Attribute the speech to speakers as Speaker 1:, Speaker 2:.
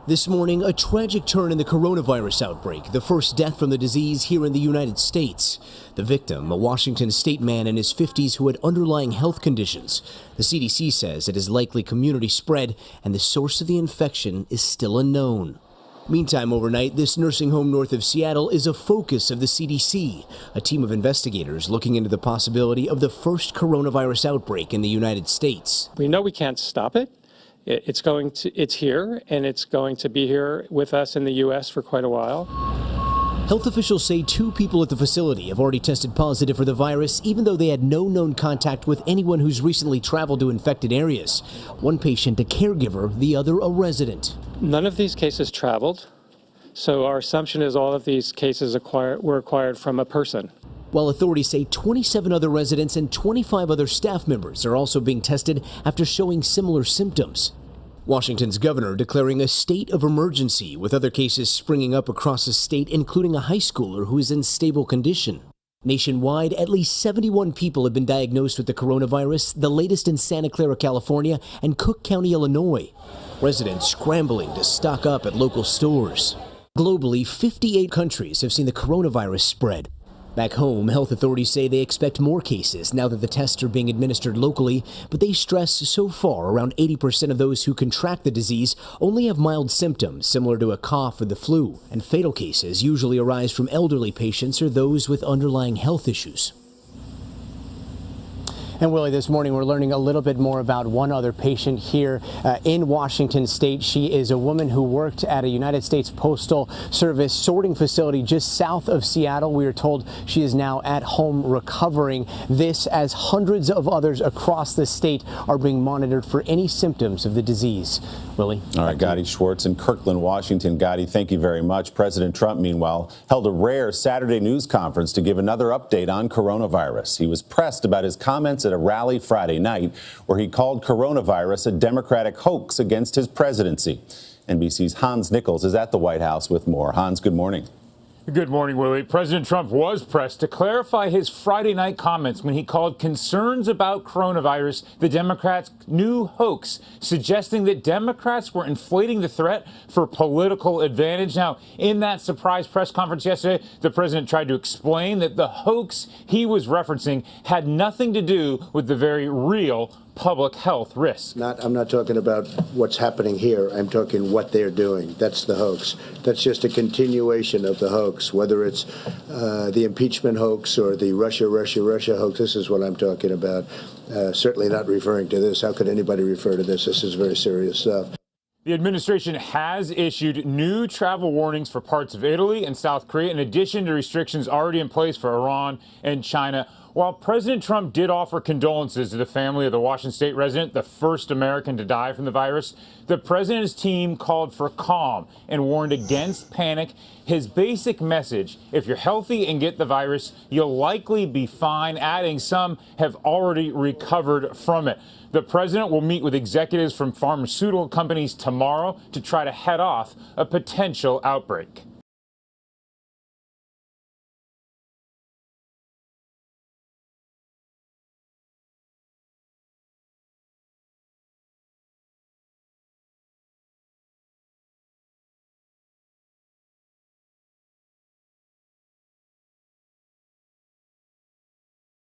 Speaker 1: This morning, a tragic turn in the coronavirus outbreak, the first death from the disease here in the United States. The victim, a Washington state man in his 50s who had underlying health conditions. The CDC says it is likely community spread, and the source of the infection is still unknown. Meantime, overnight, this nursing home north of Seattle is a focus of the CDC, a team of investigators looking into the possibility of the first coronavirus outbreak in the United States.
Speaker 2: We know we can't stop it. It's here, and it's going to be here with us in the U.S. for quite a while.
Speaker 1: Health officials say 2 people at the facility have already tested positive for the virus, even though they had no known contact with anyone who's recently traveled to infected areas. One patient a caregiver, the other a resident.
Speaker 2: None of these cases traveled, so our assumption is all of these cases were acquired from a person.
Speaker 1: While authorities say 27 other residents and 25 other staff members are also being tested after showing similar symptoms. Washington's governor declaring a state of emergency, with other cases springing up across the state, including a high schooler who is in stable condition. Nationwide, at least 71 people have been diagnosed with the coronavirus, the latest in Santa Clara, California, and Cook County, Illinois. Residents scrambling to stock up at local stores. Globally, 58 countries have seen the coronavirus spread. Back home, health authorities say they expect more cases now that the tests are being administered locally, but they stress so far around 80% of those who contract the disease only have mild symptoms similar to a cough or the flu, and fatal cases usually arise from elderly patients or those with underlying health issues. And Willie, this morning we're learning a little bit more about one other patient here in Washington state. She is a woman who worked at a United States Postal Service sorting facility just south of Seattle. We are told she is now at home recovering. This as hundreds of others across the state are being monitored for any symptoms of the disease. Willie?
Speaker 3: All right, Gotti Schwartz in Kirkland, Washington. Gotti, thank you very much. President Trump, meanwhile, held a rare Saturday news conference to give another update on coronavirus. He was pressed about his comments at a rally Friday night where he called coronavirus a Democratic hoax against his presidency. NBC's Hans Nichols is at the White House with more. Hans, good morning.
Speaker 4: Good morning, Willie. President Trump was pressed to clarify his Friday night comments when he called concerns about coronavirus the Democrats' new hoax, suggesting that Democrats were inflating the threat for political advantage. Now, in that surprise press conference yesterday, the president tried to explain that the hoax he was referencing had nothing to do with the very real public health risk.
Speaker 5: I'm not talking about what's happening here. I'm talking what they're doing. That's the hoax. That's just a continuation of the hoax, whether it's the impeachment hoax or the Russia hoax. This is what I'm talking about. Certainly not referring to this. How could anybody refer to this? This is very serious stuff.
Speaker 4: The administration has issued new travel warnings for parts of Italy and South Korea, in addition to restrictions already in place for Iran and China. While President Trump did offer condolences to the family of the Washington state resident, the first American to die from the virus, the president's team called for calm and warned against panic. His basic message: if you're healthy and get the virus, you'll likely be fine, adding some have already recovered from it. The president will meet with executives from pharmaceutical companies tomorrow to try to head off a potential outbreak.